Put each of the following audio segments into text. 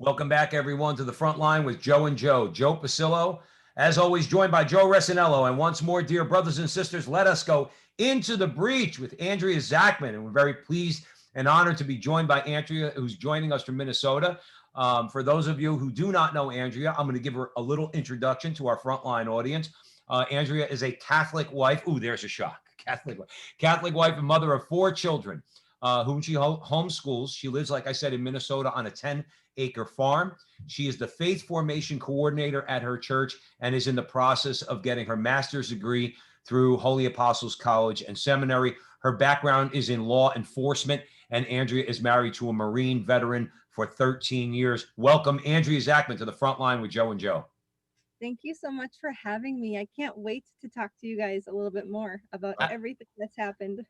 Welcome back, everyone, to the front line with Joe and Joe. Joe Pasillo, as always, joined by Joe Resinello. And once more, dear brothers and sisters, let us go into the breach with Andrea Zachman. And we're very pleased and honored to be joined by Andrea, who's joining us from Minnesota. For those of you who do not know Andrea, I'm going to give her a little introduction to our frontline audience. Andrea is a Catholic wife. Ooh, there's a shock. Catholic wife and mother of 4 children, whom she homeschools. She lives, like I said, in Minnesota on a 10-acre farm. She is the faith formation coordinator at her church and is in the process of getting her master's degree through Holy Apostles College and Seminary. Her background is in law enforcement, and Andrea is married to a Marine veteran for 13 years. Welcome, Andrea Zachman, to the front line with Joe and Joe. Thank you so much for having me. I can't wait to talk to you guys a little bit more about everything that's happened.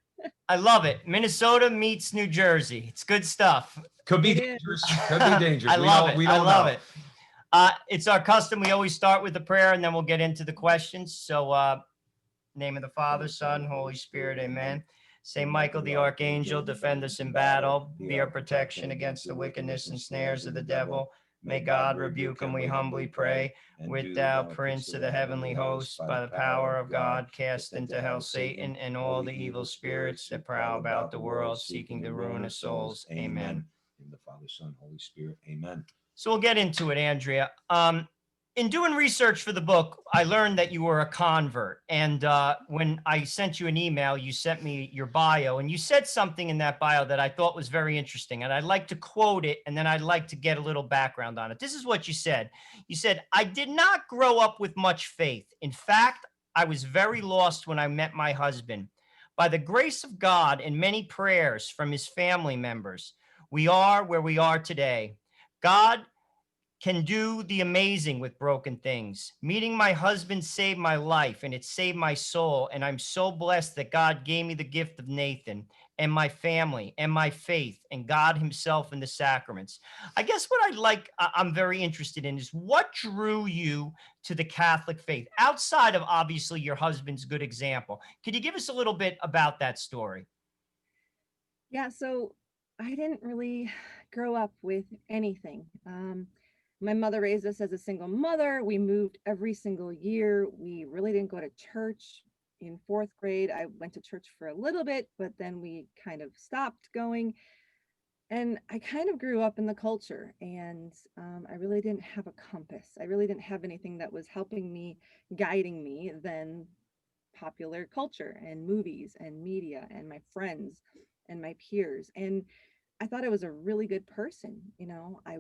I love it. Minnesota meets New Jersey. It's good stuff. Could be dangerous. Could be dangerous. I love it. I love it. It's our custom. We always start with the prayer and then we'll get into the questions. So, name of the Father, Son, Holy Spirit, amen. Saint Michael the Archangel, defend us in battle. Be our protection against the wickedness and snares of the devil. May God rebuke him, we humbly pray. Wilt thou, Prince of the heavenly hosts, by the power of God, cast into hell Satan and all the evil spirits that prowl about the world, seeking the ruin of souls. Amen. In the Father, Son, Holy Spirit. Amen. So we'll get into it, Andrea. In doing research for the book, I learned that you were a convert. And when I sent you an email, you sent me your bio, and you said something in that bio that I thought was very interesting. And I'd like to quote it, and then I'd like to get a little background on it. This is what you said. You said, "I did not grow up with much faith. In fact, I was very lost when I met my husband. By the grace of God and many prayers from his family members, we are where we are today. God can do the amazing with broken things. Meeting my husband saved my life and it saved my soul. And I'm so blessed that God gave me the gift of Nathan and my family and my faith and God himself in the sacraments." I guess what I'm very interested in is what drew you to the Catholic faith outside of obviously your husband's good example. Could you give us a little bit about that story? Yeah, so I didn't really grow up with anything. My mother raised us as a single mother. We moved every single year. We really didn't go to church. In 4th grade, I went to church for a little bit, but then we kind of stopped going. And I kind of grew up in the culture, and I really didn't have a compass. I really didn't have anything that was helping me, guiding me, than popular culture and movies and media and my friends and my peers. And I thought I was a really good person. I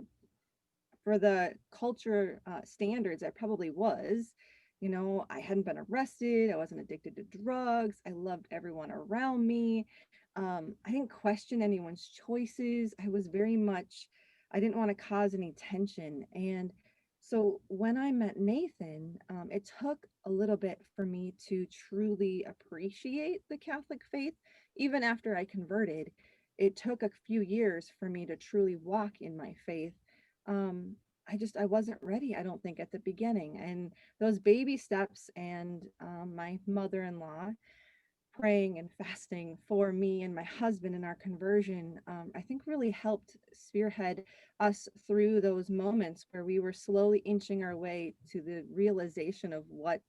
for the culture standards, I probably was. I hadn't been arrested. I wasn't addicted to drugs. I loved everyone around me. I didn't question anyone's choices. I didn't want to cause any tension. And so when I met Nathan, it took a little bit for me to truly appreciate the Catholic faith. Even after I converted, it took a few years for me to truly walk in my faith. um I wasn't ready, I don't think, at the beginning. And those baby steps, and my mother-in-law praying and fasting for me and my husband in our conversion, I think really helped spearhead us through those moments where we were slowly inching our way to the realization of what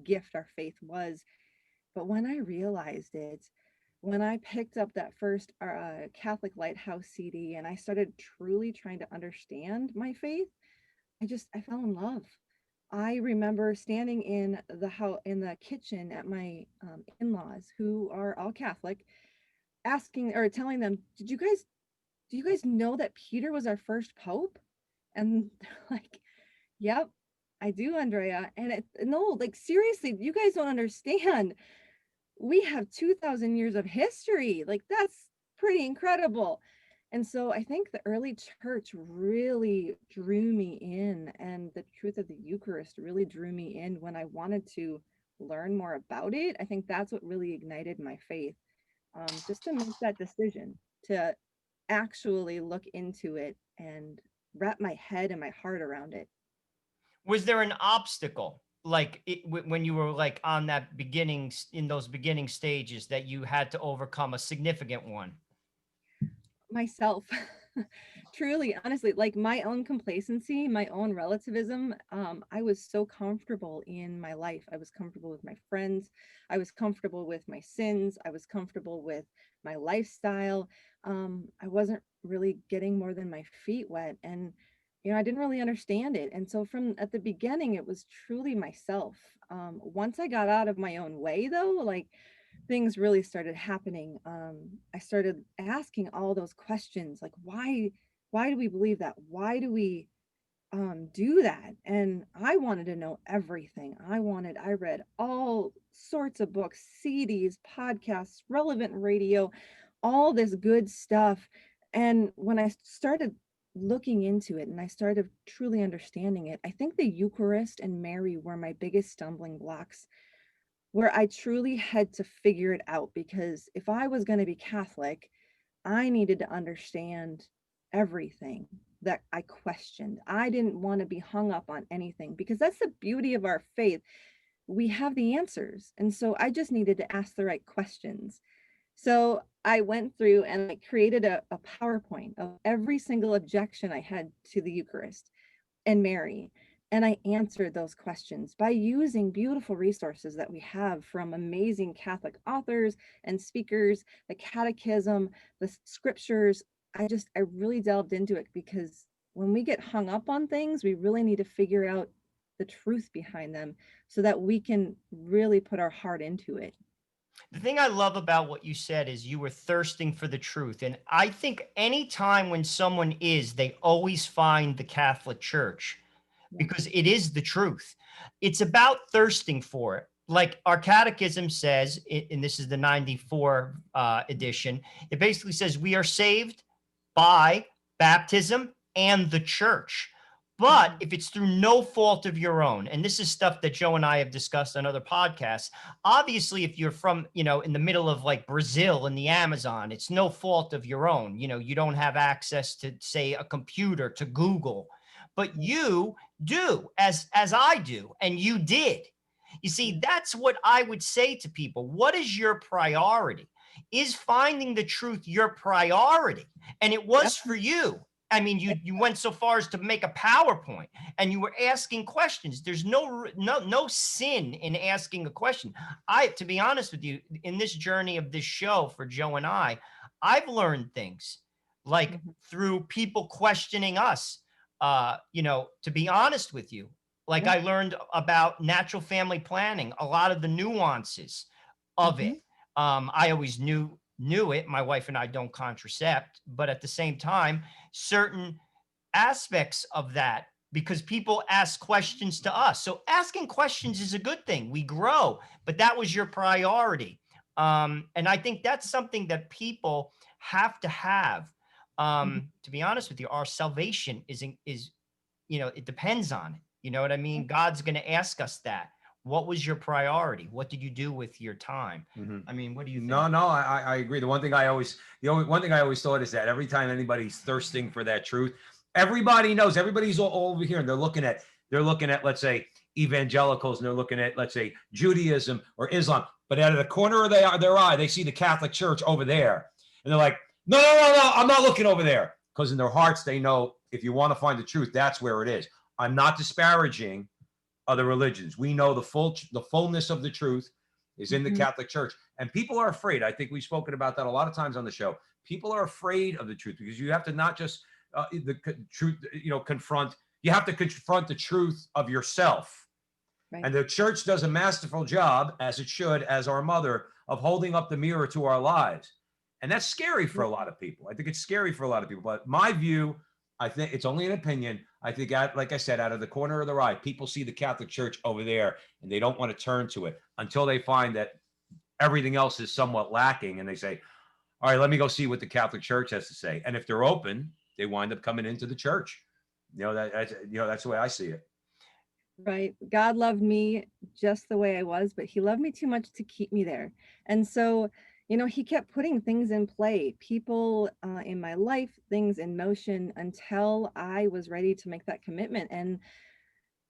gift our faith was. But when I realized it, when I picked up that first Catholic Lighthouse CD and I started truly trying to understand my faith, I fell in love. I remember standing in the house, in the kitchen at my in-laws, who are all Catholic, asking or telling them, do you guys know that Peter was our first pope?" And they're like, "Yep, I do, Andrea." And no, like, seriously, you guys don't understand. We have 2,000 years of history. Like, that's pretty incredible. And so I think the early church really drew me in, and the truth of the Eucharist really drew me in when I wanted to learn more about it. I think that's what really ignited my faith, just to make that decision to actually look into it and wrap my head and my heart around it. Was there an obstacle when you were like on that in those beginning stages that you had to overcome, a significant one? Myself. Truly, honestly, like my own complacency, my own relativism, I was so comfortable in my life. I was comfortable with my friends. I was comfortable with my sins. I was comfortable with my lifestyle. I wasn't really getting more than my feet wet. And, I didn't really understand it. And so from at the beginning, it was truly myself. Once I got out of my own way, though, like things really started happening. I started asking all those questions, like why do we believe that? Why do we do that? And I wanted to know everything. I read all sorts of books, CDs, podcasts, relevant radio, all this good stuff. And when I started looking into it and I started truly understanding it, I think the Eucharist and Mary were my biggest stumbling blocks, where I truly had to figure it out, because if I was going to be Catholic, I needed to understand everything that I questioned. I didn't want to be hung up on anything, because that's the beauty of our faith. We have the answers. And so I just needed to ask the right questions. So I went through and I created a PowerPoint of every single objection I had to the Eucharist and Mary. And I answered those questions by using beautiful resources that we have from amazing Catholic authors and speakers, the catechism, the scriptures. I really delved into it, because when we get hung up on things, we really need to figure out the truth behind them so that we can really put our heart into it. The thing I love about what you said is you were thirsting for the truth. And I think anytime when someone is, they always find the Catholic Church Yeah. because it is the truth. It's about thirsting for it. Like our catechism says, and this is the 94 edition, it basically says we are saved by baptism and the church. But if it's through no fault of your own, and this is stuff that Joe and I have discussed on other podcasts, obviously, if you're from, in the middle of like Brazil in the Amazon, it's no fault of your own. You don't have access to, say, a computer, to Google, but you do, as I do, and you did. You see, that's what I would say to people. What is your priority? Is finding the truth your priority? And it was for you. I mean, you went so far as to make a PowerPoint and you were asking questions. There's no sin in asking a question. To be honest with you, in this journey of this show for Joe and I've learned things like through people questioning us. To be honest with you, like I learned about natural family planning, a lot of the nuances of it. I always knew it. My wife and I don't contracept, but at the same time, certain aspects of that, because people ask questions to us. So asking questions is a good thing. We grow, but that was your priority. And I think that's something that people have to have. To be honest with you, our salvation is, it depends on it. You know what I mean? God's going to ask us that. What was your priority? What did you do with your time? I mean, what do you think? No, I agree. The one thing I always thought is that every time anybody's thirsting for that truth, everybody knows, everybody's all over here and they're looking at, let's say, evangelicals, and they're looking at, let's say, Judaism or Islam, but out of the corner of their eye, they see the Catholic Church over there. And they're like, no, I'm not looking over there. Because in their hearts, they know if you want to find the truth, that's where it is. I'm not disparaging other religions. We know the fullness of the truth is in the Catholic Church. And people are afraid. I think we've spoken about that a lot of times on the show. People are afraid of the truth because you have to not just the truth, confront. You have to confront the truth of yourself. Right. And the church does a masterful job, as it should, as our mother, of holding up the mirror to our lives. And that's scary for a lot of people. I think it's scary for a lot of people. But my view, I think it's only an opinion. I think, like I said, out of the corner of their eye, people see the Catholic Church over there, and they don't want to turn to it until they find that everything else is somewhat lacking. And they say, all right, let me go see what the Catholic Church has to say. And if they're open, they wind up coming into the church. That's the way I see it. Right. God loved me just the way I was, but he loved me too much to keep me there. And so, he kept putting things in play, people in my life, things in motion until I was ready to make that commitment. And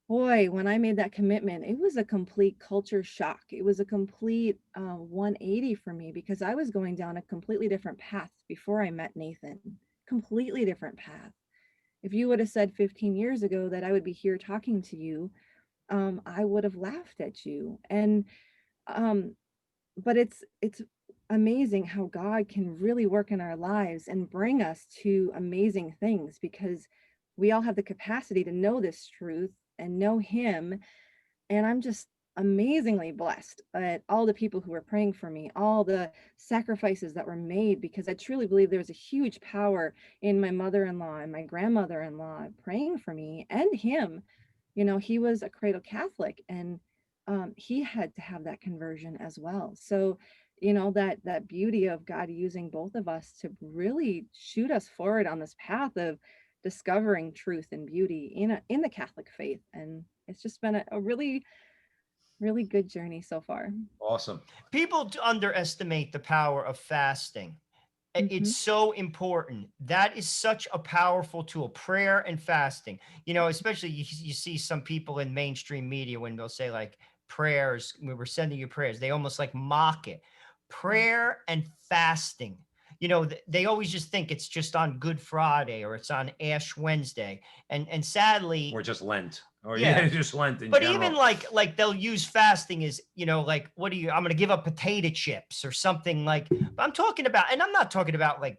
boy, when I made that commitment, it was a complete culture shock. It was a complete 180 for me, because I was going down a completely different path before I met Nathan. completely different path. If you would have said 15 years ago that I would be here talking to you, I would have laughed at you. And um, but it's amazing how God can really work in our lives and bring us to amazing things, because we all have the capacity to know this truth and know him. And I'm just amazingly blessed at all the people who were praying for me, all the sacrifices that were made, because I truly believe there was a huge power in my mother-in-law and my grandmother-in-law praying for me and him. You know, he was a cradle Catholic, and he had to have that conversion as well. So, you know, that beauty of God using both of us to really shoot us forward on this path of discovering truth and beauty in the Catholic faith. And it's just been a really, really good journey so far. Awesome. People underestimate the power of fasting. Mhm. It's so important. That is such a powerful tool, prayer and fasting. You know, especially you see some people in mainstream media when they'll say like prayers, we were sending you prayers. They almost like mock it. Prayer and fasting. You know, they always just think it's just on Good Friday or it's on Ash Wednesday. And sadly, Or just Lent, or yeah, yeah, just Lent in but even general. like they'll use fasting as, you know, like, what do you, I'm going to give up potato chips or something like, but I'm talking about, and I'm not talking about like,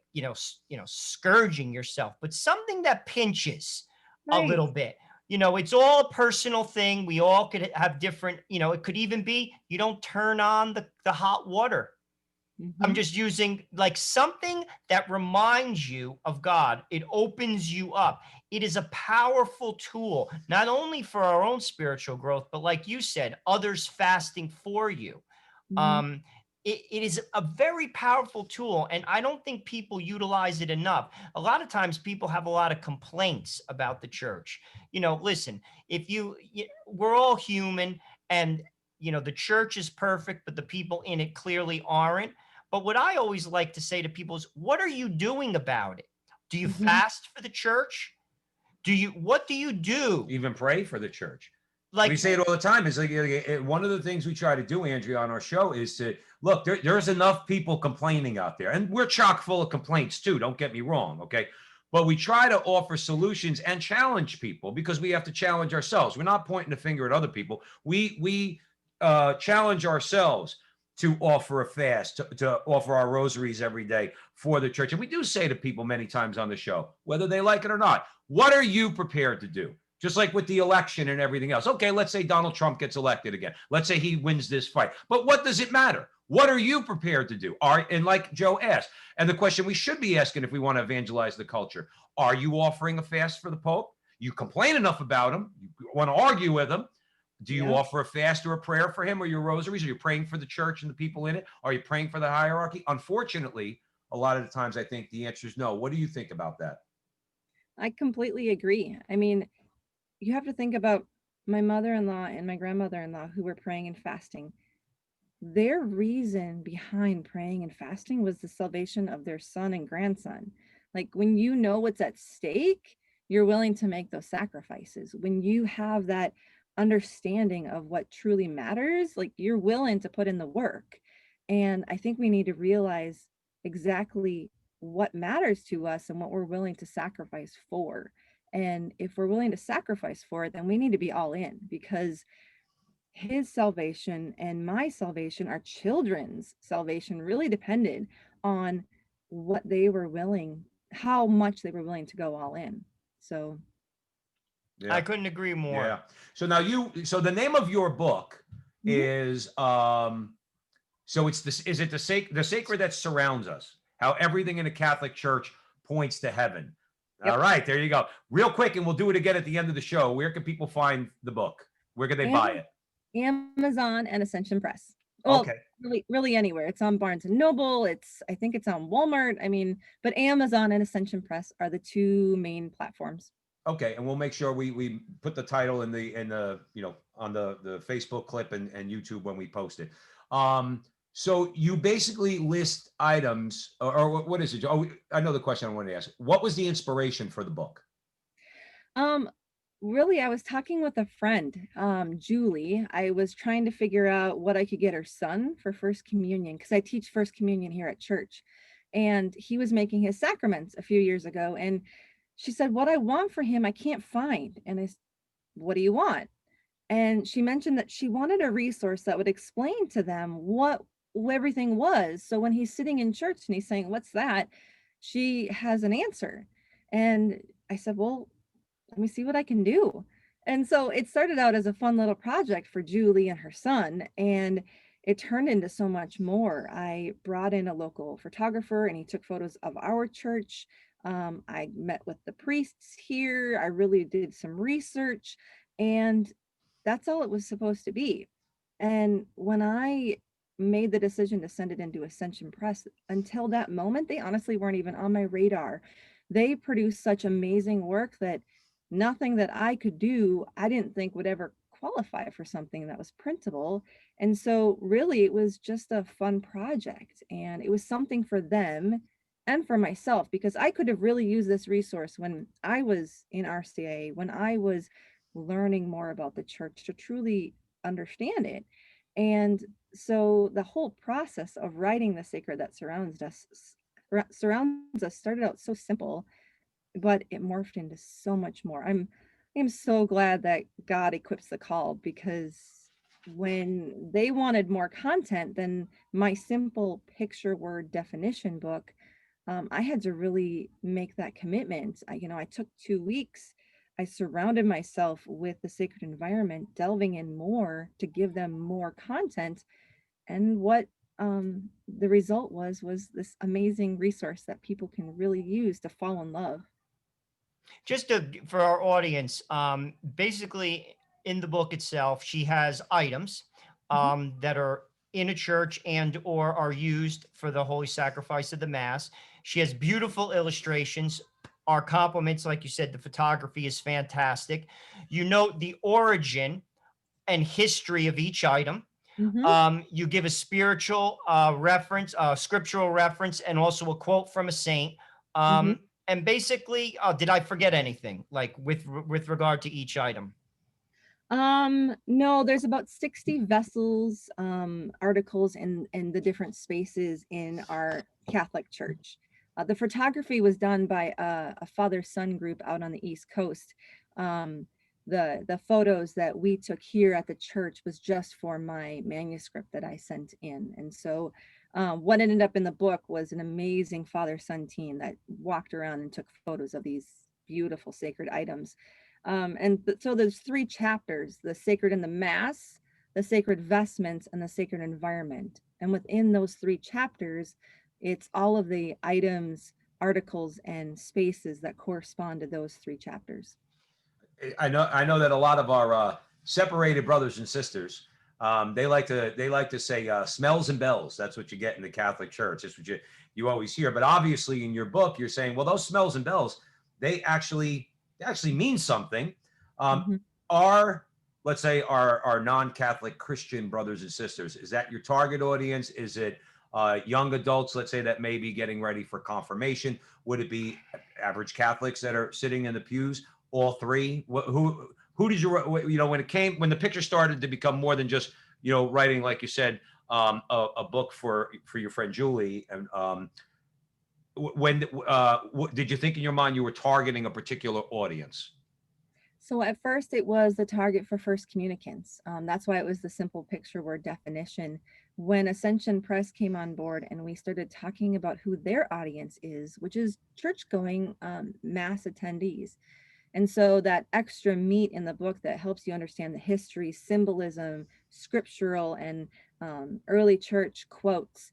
scourging yourself, but something that pinches a Right. little bit. You know, it's all a personal thing. We all could have different, it could even be you don't turn on the hot water. I'm Mhm. just using like something that reminds you of God. It opens you up. It is a powerful tool, not only for our own spiritual growth, but like you said, others fasting for you. Mhm. Um, it is a very powerful tool, and I don't think people utilize it enough. A lot of times, people have a lot of complaints about the church. You know, listen, if we're all human, and the church is perfect, but the people in it clearly aren't. But what I always like to say to people is, what are you doing about it? Do you Mhm. fast for the church? What do you do? Even pray for the church. We Like, say it all the time. It's like one of the things we try to do, Andrea, on our show is to look. There's enough people complaining out there, and we're chock full of complaints too. Don't get me wrong, okay? But we try to offer solutions and challenge people, because we have to challenge ourselves. We're not pointing the finger at other people. We challenge ourselves to offer a fast, to offer our rosaries every day for the church. And we do say to people many times on the show, whether they like it or not, what are you prepared to do? Just like with the election and everything else. Okay, let's say Donald Trump gets elected again. Let's say he wins this fight. But what does it matter? What are you prepared to do? And like Joe asked, and the question we should be asking if we want to evangelize the culture, are you offering a fast for the Pope? You complain enough about him. You want to argue with him. Do you Yeah. offer a fast or a prayer for him, or your rosaries? Are you praying for the church and the people in it? Are you praying for the hierarchy? Unfortunately, a lot of the times I think the answer is no. What do you think about that? I completely agree. I mean, you have to think about my mother-in-law and my grandmother-in-law who were praying and fasting. Their reason behind praying and fasting was the salvation of their son and grandson. Like, when you know what's at stake, you're willing to make those sacrifices. When you have that understanding of what truly matters, like, you're willing to put in the work. And I think we need to realize exactly what matters to us and what we're willing to sacrifice for. And if we're willing to sacrifice for it, then we need to be all in, because his salvation and my salvation, our children's salvation, really depended on what they were willing, how much they were willing to go all in. So, I Yeah. couldn't agree more. Yeah. So the name of your book mhm. is so it's this, is it the sacred that surrounds us? How everything in the Catholic Church points to heaven. All Yep. right, there you go. Real quick, and we'll do it again at the end of the show. Where can people find the book? Where can they buy Am- it? Amazon and Ascension Press. Well, Okay. really anywhere. It's on Barnes and Noble. I think it's on Walmart. I mean, but Amazon and Ascension Press are the two main platforms. Okay, and we'll make sure we put the title in the on the Facebook clip and YouTube when we post it. So you basically list items, or what is it? Oh, I know the question I wanted to ask. What was the inspiration for the book? Um, Really, I was talking with a friend, Julie. I was trying to figure out what I could get her son for first communion, because I teach first communion here at church. and he was making his sacraments a few years ago. And she said, what I want for him, I can't find. And what do you want? And she mentioned that she wanted a resource that would explain to them what everything was. So when he's sitting in church and he's saying, what's that? She has an answer. And I said, well, let me see what I can do. And so it started out as a fun little project for Julie and her son, and it turned into so much more. I brought in a local photographer and he took photos of our church. I met with the priests here. I really did some research, and that's all it was supposed to be. And when I made the decision to send it into Ascension Press, until that moment, they honestly weren't even on my radar. They produced such amazing work that nothing that I could do, I didn't think would ever qualify for something that was printable. And so really it was just a fun project, and it was something for them and for myself, because I could have really used this resource when I was in RCA, when I was learning more about the church to truly understand it. And so the whole process of writing the sacred that surrounds us started out so simple, but it morphed into so much more. I'm so glad that God equips the call, because when they wanted more content than my simple picture word definition book, I had to really make that commitment. I took 2 weeks. I surrounded myself with the sacred environment, delving in more to give them more content. And what the result was this amazing resource that people can really use to fall in love. Just for our audience, basically in the book itself, she has items Mhm. that are in a church and or are used for the holy sacrifice of the mass. She has beautiful illustrations. Our compliments, like you said, the photography is fantastic. You note the origin and history of each item. Mhm. You give a spiritual reference, scriptural reference, and also a quote from a saint. Mhm. And basically, did I forget anything like with regard to each item? No, there's about 60 vessels, articles in the different spaces in our Catholic Church. The photography was done by a father-son group out on the East Coast. Um, the photos that we took here at the church was just for my manuscript that I sent in. And so what ended up in the book was an amazing father-son team that walked around and took photos of these beautiful sacred items. So there's 3 chapters: the sacred and the mass, the sacred vestments, and the sacred environment. And within those 3 chapters, it's all of the items, articles, and spaces that correspond to those 3 chapters. I know that a lot of our separated brothers and sisters, they like to say smells and bells. That's what you get in the Catholic Church. That's what you always hear. But obviously, in your book, you're saying, well, those smells and bells, they actually mean something. Um, Mhm. our let's say our non-Catholic Christian brothers and sisters, is that your target audience? Is it young adults, let's say, that may be getting ready for confirmation? Would it be average Catholics that are sitting in the pews? All three? Who did you when the picture started to become more than just writing, like you said, a book for your friend Julie, and when did you think in your mind you were targeting a particular audience? So at first it was the target for first communicants. That's why it was the simple picture word definition. When Ascension Press came on board and we started talking about who their audience is, which is church going mass attendees. And so that extra meat in the book that helps you understand the history, symbolism, scriptural, and early church quotes.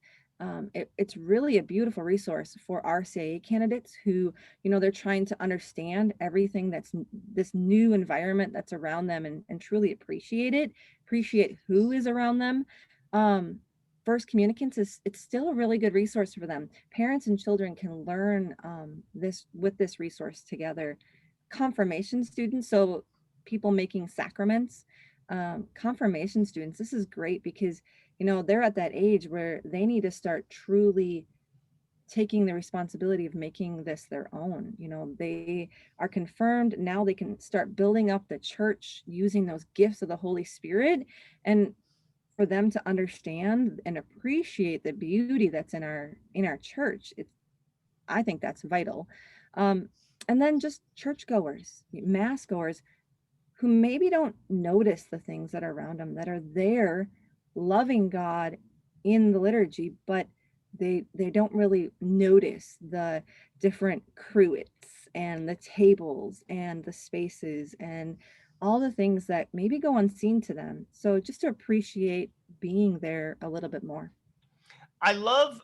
It's really a beautiful resource for RCA candidates who, they're trying to understand everything that's this new environment that's around them, and truly appreciate who is around them. First communicants it's still a really good resource for them. Parents and children can learn this resource together. Confirmation students, so people making sacraments, confirmation students, this is great because they're at that age where they need to start truly taking the responsibility of making this their own. They are confirmed now, they can start building up the church using those gifts of the Holy Spirit. And for them to understand and appreciate the beauty that's in our church. I think that's vital. And then just churchgoers, mass goers, who maybe don't notice the things that are around them, that are there loving God in the liturgy, but they don't really notice the different cruets and the tables and the spaces and all the things that maybe go unseen to them. So just to appreciate being there a little bit more. I love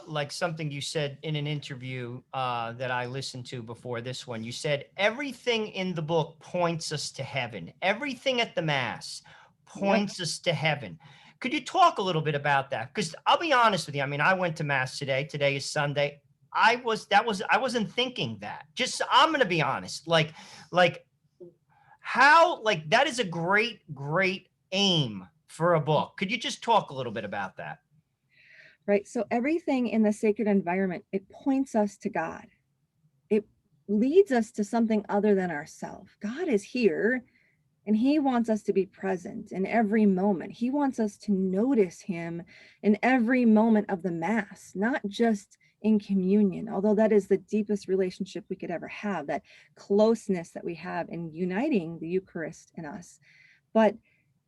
like something you said in an interview that I listened to before this one. You said everything in the book points us to heaven. Everything at the Mass points us to heaven. Could you talk a little bit about that? Because I'll be honest with you. I mean, I went to Mass today. Today is Sunday. I wasn't thinking that. Just I'm going to be honest. Like how like that is a great aim for a book. Could you just talk a little bit about that? Right. So everything in the sacred environment, it points us to God. It leads us to something other than ourselves. God is here and he wants us to be present in every moment. He wants us to notice him in every moment of the Mass, not just in communion, although that is the deepest relationship we could ever have, that closeness that we have in uniting the Eucharist in us. But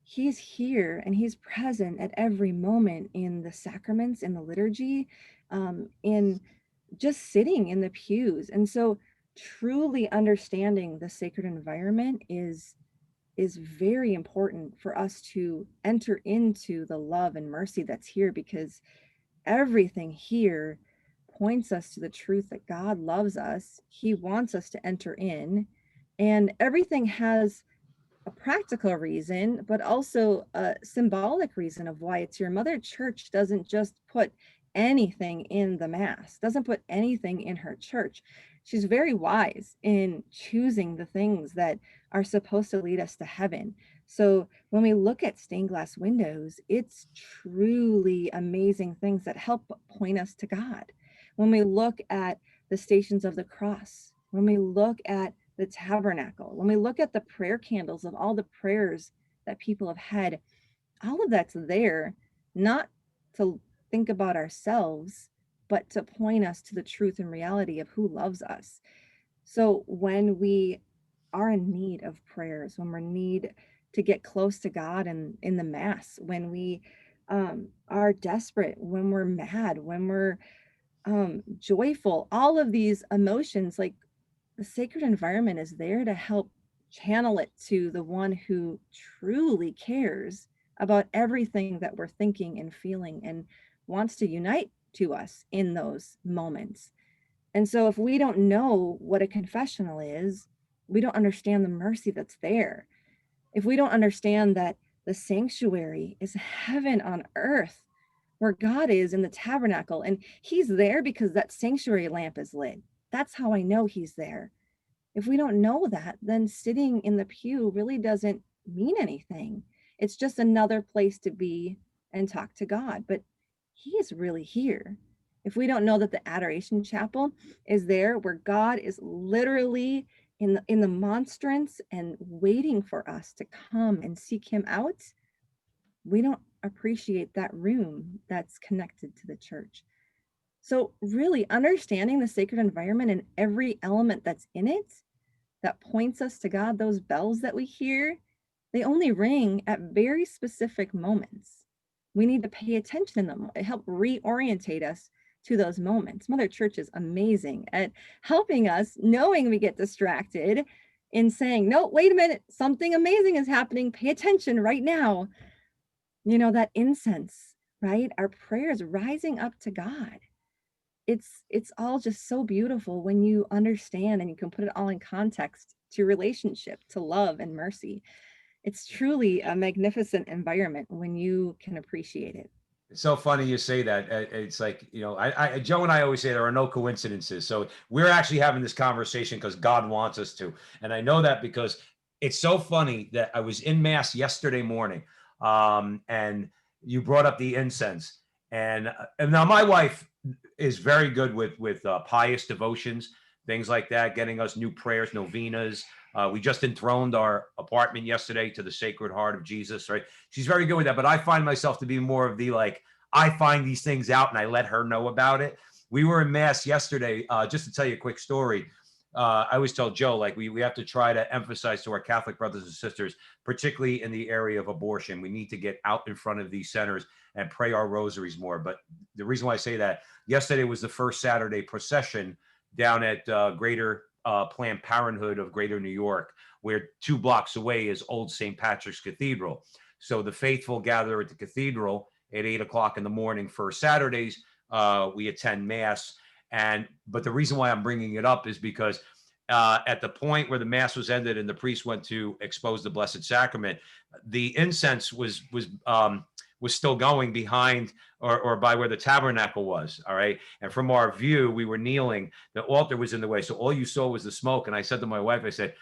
he's here and he's present at every moment in the sacraments, in the liturgy, in just sitting in the pews. And so truly understanding the sacred environment is very important for us to enter into the love and mercy that's here, because everything here points us to the truth that God loves us. He wants us to enter in, and everything has a practical reason, but also a symbolic reason of why it's here. Mother Church doesn't just put anything in the Mass, doesn't put anything in her church. She's very wise in choosing the things that are supposed to lead us to heaven. So when we look at stained glass windows, it's truly amazing things that help point us to God. When we look at the Stations of the Cross, when we look at the tabernacle, when we look at the prayer candles of all the prayers that people have had, all of that's there, not to think about ourselves, but to point us to the truth and reality of who loves us. So when we are in need of prayers, when we're in need to get close to God and in the Mass, when we are desperate, when we're mad, when we're joyful, all of these emotions, like, the sacred environment is there to help channel it to the one who truly cares about everything that we're thinking and feeling and wants to unite to us in those moments. And so if we don't know what a confessional is, we don't understand the mercy that's there. If we don't understand that the sanctuary is heaven on earth, where God is in the tabernacle, and he's there because that sanctuary lamp is lit. That's how I know he's there. If we don't know that, then sitting in the pew really doesn't mean anything. It's just another place to be and talk to God, but he is really here. If we don't know that the adoration chapel is there where God is literally in the monstrance and waiting for us to come and seek him out, we don't appreciate that room that's connected to the church. So really understanding the sacred environment and every element that's in it that points us to God, those bells that we hear, they only ring at very specific moments. We need to pay attention to them. It helps reorientate us to those moments. Mother Church is amazing at helping us, knowing we get distracted, in saying, no, wait a minute, something amazing is happening. Pay attention right now. You know, that incense, right? Our prayers rising up to God. It's all just so beautiful when you understand and you can put it all in context to relationship, to love and mercy. It's truly a magnificent environment when you can appreciate it. It's so funny you say that. It's like, you know, Joe and I always say there are no coincidences. So we're actually having this conversation because God wants us to. And I know that because it's so funny that I was in Mass yesterday morning, and you brought up the incense. And now my wife is very good with pious devotions. things like that, getting us new prayers, novenas. We just enthroned our apartment yesterday to the Sacred Heart of Jesus, right? She's very good with that, but I find myself to be more of the like, I find these things out and I let her know about it. We were in Mass yesterday, just to tell you a quick story. I always tell Joe, like, we have to try to emphasize to our Catholic brothers and sisters, particularly in the area of abortion, we need to get out in front of these centers and pray our rosaries more. But the reason why I say that, yesterday was the first Saturday procession down at Greater Planned Parenthood of Greater New York, where 2 blocks away is Old St. Patrick's Cathedral. So the faithful gather at the cathedral at 8 o'clock in the morning for Saturdays. We attend Mass. But the reason why I'm bringing it up is because at the point where the Mass was ended and the priest went to expose the Blessed Sacrament, the incense was still going behind or by where the tabernacle was. All right. And from our view, we were kneeling. The altar was in the way. So all you saw was the smoke. And I said to my wife, I said,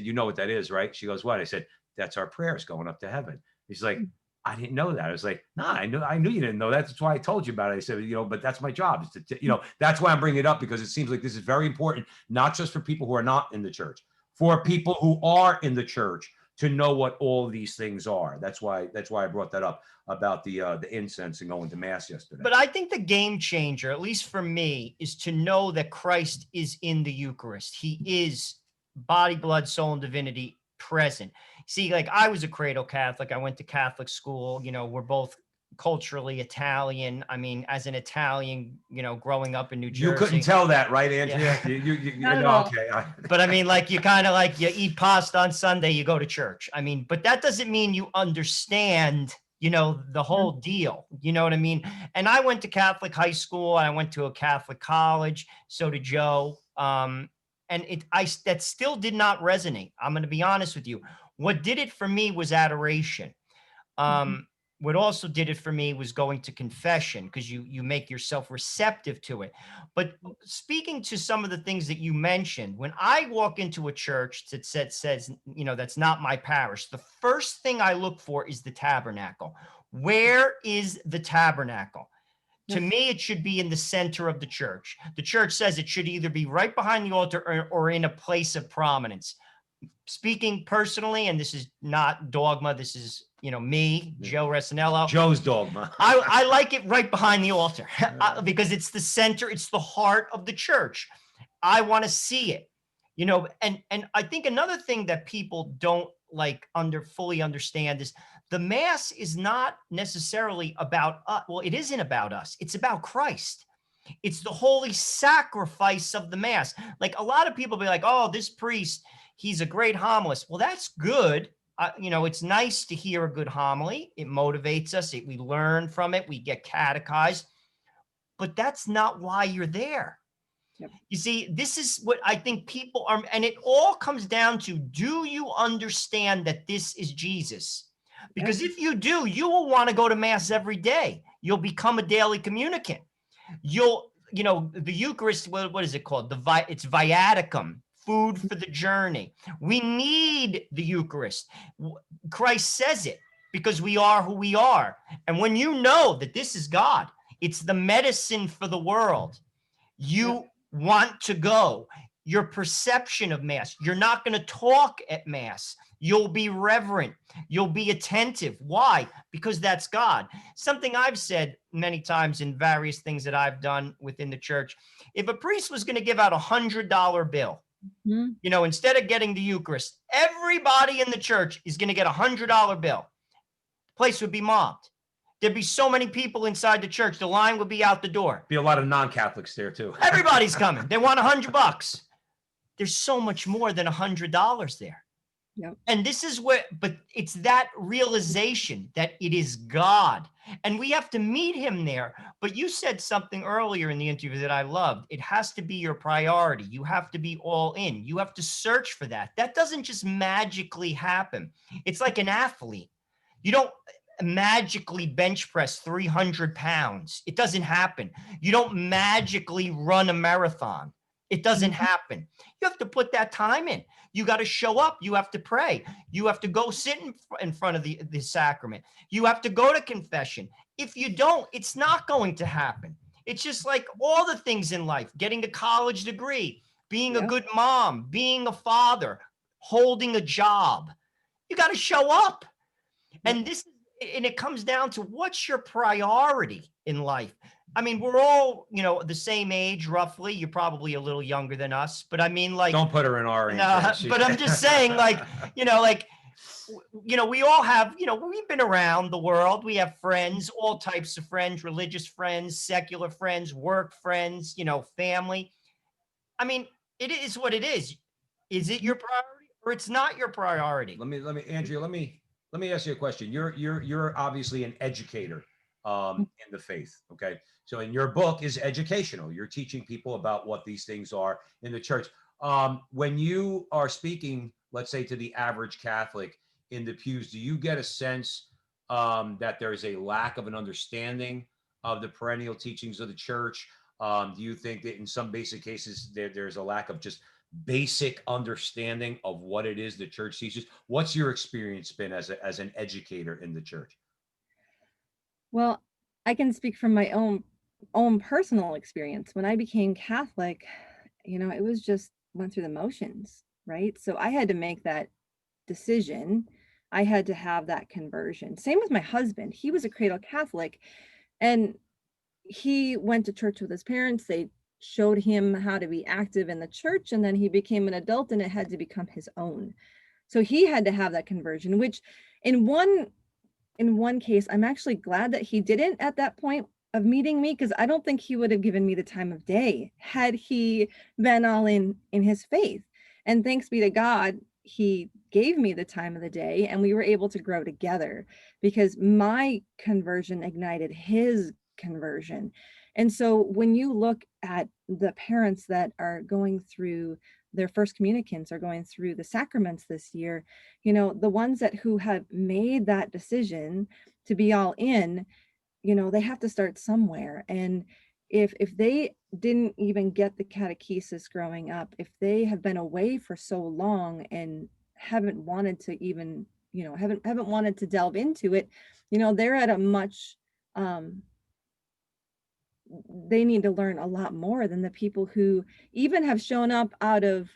you know what that is, right? She goes, what? I said, that's our prayers going up to heaven. He's like, I didn't know that. I was like, nah, I knew you didn't know that. That's why I told you about it. I said, but that's my job. Is to, that's why I'm bringing it up, because it seems like this is very important, not just for people who are not in the church, for people who are in the church to know what all these things are. That's why I brought that up about the incense and going to Mass yesterday. But I think the game changer, at least for me, is to know that Christ is in the Eucharist. He is body, blood, soul, and divinity present. See, like, I was a cradle Catholic. I went to Catholic school. We're both culturally Italian. I mean, as an Italian, growing up in New Jersey. You couldn't tell that, right, Andrea? Yeah. You Not at no, all. okay. But I mean, like, you kind of like, you eat pasta on Sunday, you go to church. I mean, but that doesn't mean you understand, the whole deal. You know what I mean? And I went to Catholic high school. I went to a Catholic college. So did Joe. And that still did not resonate. I'm going to be honest with you. What did it for me was adoration. What also did it for me was going to confession, because you make yourself receptive to it. But speaking to some of the things that you mentioned, when I walk into a church that says, that's not my parish, the first thing I look for is the tabernacle. Where is the tabernacle? To me, it should be in the center of the church. The church says it should either be right behind the altar or in a place of prominence. Speaking personally, and this is not dogma, this is, me, Joe Resinello. Joe's dogma. I like it right behind the altar because it's the center, it's the heart of the church. I want to see it, and I think another thing that people don't fully understand is the Mass is not necessarily about us. Well, it isn't about us. It's about Christ. It's the holy sacrifice of the Mass. Like, a lot of people be like, oh, this priest, he's a great homilist. Well, that's good. It's nice to hear a good homily. It motivates us. We learn from it. We get catechized. But that's not why you're there. Yep. You see, this is what I think people are, and it all comes down to, do you understand that this is Jesus? Because if you do, you will want to go to Mass every day. You'll become a daily communicant. The Eucharist, what is it called? It's viaticum. Food for the journey. We need the Eucharist. Christ says it because we are who we are. And when you know that this is God, it's the medicine for the world, you want to go. Your perception of Mass, you're not going to talk at Mass. You'll be reverent. You'll be attentive. Why? Because that's God. Something I've said many times in various things that I've done within the church. If a priest was going to give out $100 bill, instead of getting the Eucharist, everybody in the church is going to get $100 bill. The place would be mobbed. There'd be so many people inside the church. The line would be out the door. Be a lot of non-Catholics there too. Everybody's coming. They want $100. There's so much more than $100 there. Yep. And this is but it's that realization that it is God, and we have to meet him there. But you said something earlier in the interview that I loved. It has to be your priority. You have to be all in. You have to search for that. That doesn't just magically happen. It's like an athlete. You don't magically bench press 300 pounds. It doesn't happen. You don't magically run a marathon. It doesn't happen. You have to put that time in. You got to show up. You have to pray. You have to go sit in front of the sacrament. You have to go to confession. If you don't, it's not going to happen. It's just like all the things in life, getting a college degree. being a Yep. good mom, being a father, holding a job. You got to show up. Yep. And it comes down to what's your priority in life. I mean, we're all, the same age roughly. You're probably a little younger than us, but I mean, like, Don't put her in our range. no, but I'm just saying, like, we all have, we've been around the world. We have friends, all types of friends, religious friends, secular friends, work friends, family. I mean, it is what it is. Is it your priority or it's not your priority? Andrea, let me ask you a question. You're obviously an educator in the faith. Okay. So in your book is educational. You're teaching people about what these things are in the church. When you are speaking, let's say to the average Catholic in the pews, do you get a sense that there is a lack of an understanding of the perennial teachings of the church? Do you think that in some basic cases there's a lack of just basic understanding of what it is the church teaches? What's your experience been as an educator in the church? Well, I can speak from my own personal experience. When I became Catholic, it was just went through the motions, right? So I had to make that decision. I had to have that conversion. Same with my husband. He was a cradle Catholic, and he went to church with his parents. They showed him how to be active in the church, and then he became an adult and it had to become his own. So he had to have that conversion, which in one case, I'm actually glad that he didn't at that point of meeting me, because I don't think he would have given me the time of day had he been all in his faith. And thanks be to God, he gave me the time of the day and we were able to grow together, because my conversion ignited his conversion. And so when you look at the parents that are going through their first communicants, are going through the sacraments this year, the ones who have made that decision to be all in, they have to start somewhere. And if they didn't even get the catechesis growing up, if they have been away for so long and haven't wanted to even, haven't wanted to delve into it, they're at a much they need to learn a lot more than the people who even have shown up out of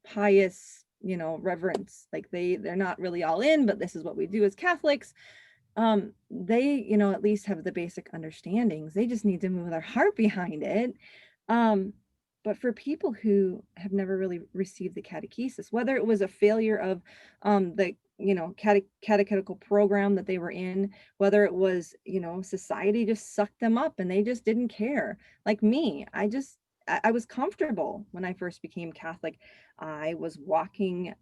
pious, reverence. Like they're not really all in, but this is what we do as Catholics. They, at least have the basic understandings. They just need to move their heart behind it. But for people who have never really received the catechesis, whether it was a failure of the catechetical program that they were in, whether it was, society just sucked them up and they just didn't care. Like me, I was comfortable when I first became Catholic. I was walking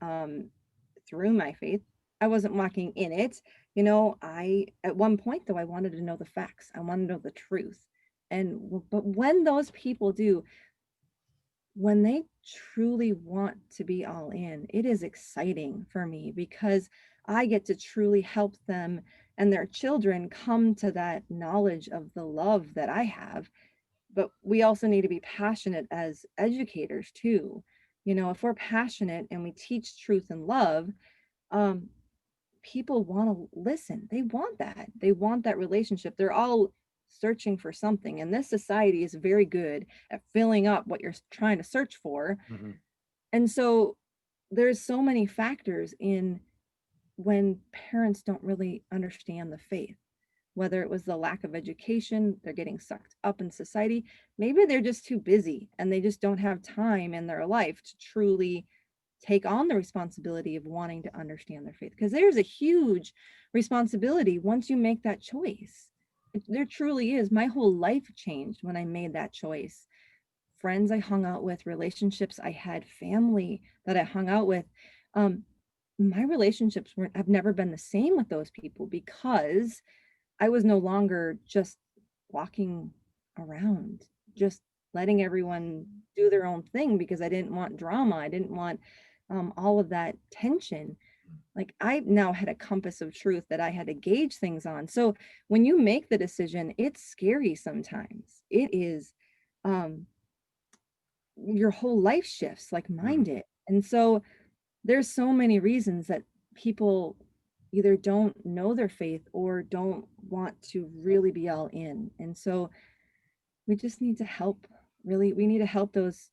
through my faith. I wasn't walking in it. I at one point though, I wanted to know the facts. I wanted to know the truth. But when those people do, when they truly want to be all in, it is exciting for me, because I get to truly help them and their children come to that knowledge of the love that I have. But we also need to be passionate as educators too. If we're passionate and we teach truth and love, um, people want to listen. They want that. They want that relationship. They're all searching for something. And this society is very good at filling up what you're trying to search for. Mm-hmm. And so there's so many factors in when parents don't really understand the faith, whether it was the lack of education, they're getting sucked up in society. Maybe they're just too busy and they just don't have time in their life to truly take on the responsibility of wanting to understand their faith, because there's a huge responsibility once you make that choice. There truly is. My whole life changed when I made that choice. Friends I hung out with, relationships I had, family that I hung out with, my relationships have never been the same with those people, because I was no longer just walking around, just letting everyone do their own thing, because I didn't want drama. I didn't want all of that tension. Like I now had a compass of truth that I had to gauge things on. So when you make the decision, it's scary sometimes. It is, your whole life shifts like mine did. And so there's so many reasons that people either don't know their faith or don't want to really be all in. And so we just need to help, really, we need to help those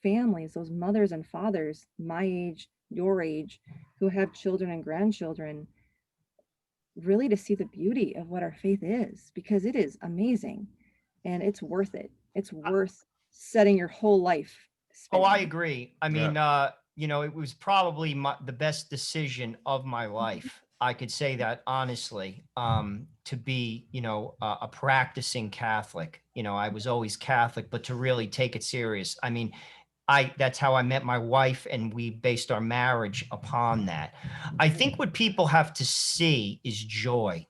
families, those mothers and fathers, my age, your age, who have children and grandchildren, really to see the beauty of what our faith is, because it is amazing and it's worth it. It's worth setting your whole life Oh, I spinning. agree. I Yeah. mean, it was probably the best decision of my life. I could say that honestly, to be, a practicing Catholic. I was always Catholic, but to really take it serious. I mean, that's how I met my wife, and we based our marriage upon that. I think what people have to see is joy.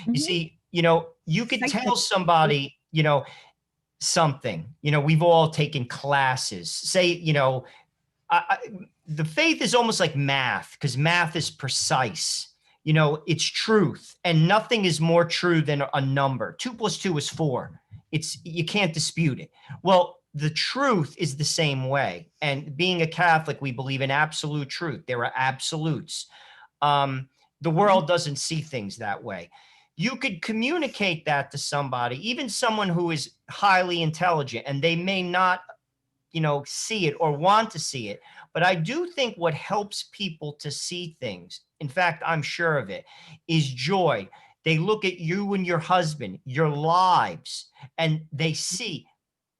You Mhm. see, you could tell Excitement. somebody, something, we've all taken classes, say, I, the faith is almost like math, because math is precise. It's truth, and nothing is more true than a number. 2 + 2 is 4. You can't dispute it. Well, the truth is the same way. And being a Catholic, we believe in absolute truth. There are absolutes. The world doesn't see things that way. You could communicate that to somebody, even someone who is highly intelligent, and they may not, see it or want to see it. But I do think what helps people to see things, in fact, I'm sure of it, is joy. They look at you and your husband, your lives, and they see,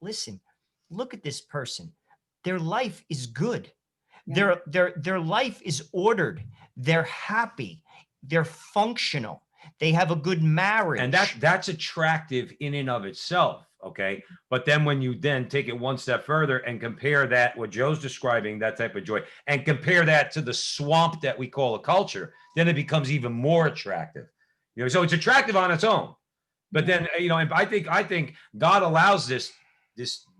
listen, look at this person. Their life is good. Yeah. Their life is ordered. They're happy. They're functional. They have a good marriage. And that's attractive in and of itself. Okay. But then when you then take it one step further and compare that, what Joe's describing, that type of joy, and compare that to the swamp that we call a culture, then it becomes even more attractive. So it's attractive on its own. But then, and I think God allows this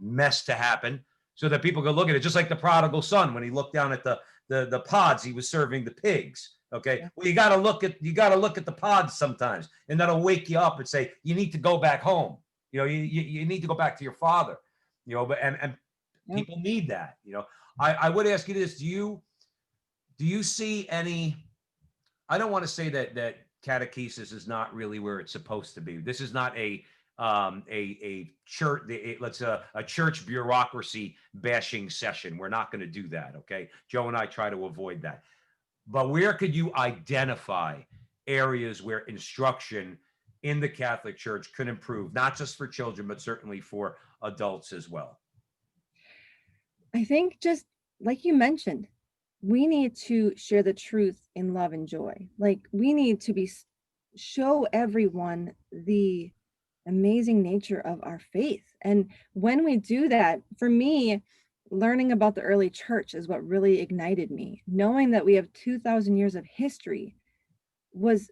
mess to happen so that people can look at it, just like the prodigal son when he looked down at the pods he was serving the pigs. Okay, Yeah. well, you got to look at the pods sometimes, and that'll wake you up and say you need to go back home. You need to go back to your father. But and Yeah. people need that. I would ask you this: do you see any? I don't want to say that catechesis is not really where it's supposed to be. This is not a church, a church bureaucracy bashing session. We're not going to do that. Okay, Joe and I try to avoid that. But where could you identify areas where instruction in the Catholic Church could improve, not just for children, but certainly for adults as well? I think, just like you mentioned, we need to share the truth in love and joy. Like, we need to show everyone the amazing nature of our faith. And when we do that, for me, learning about the early church is what really ignited me. Knowing that we have 2,000 years of history was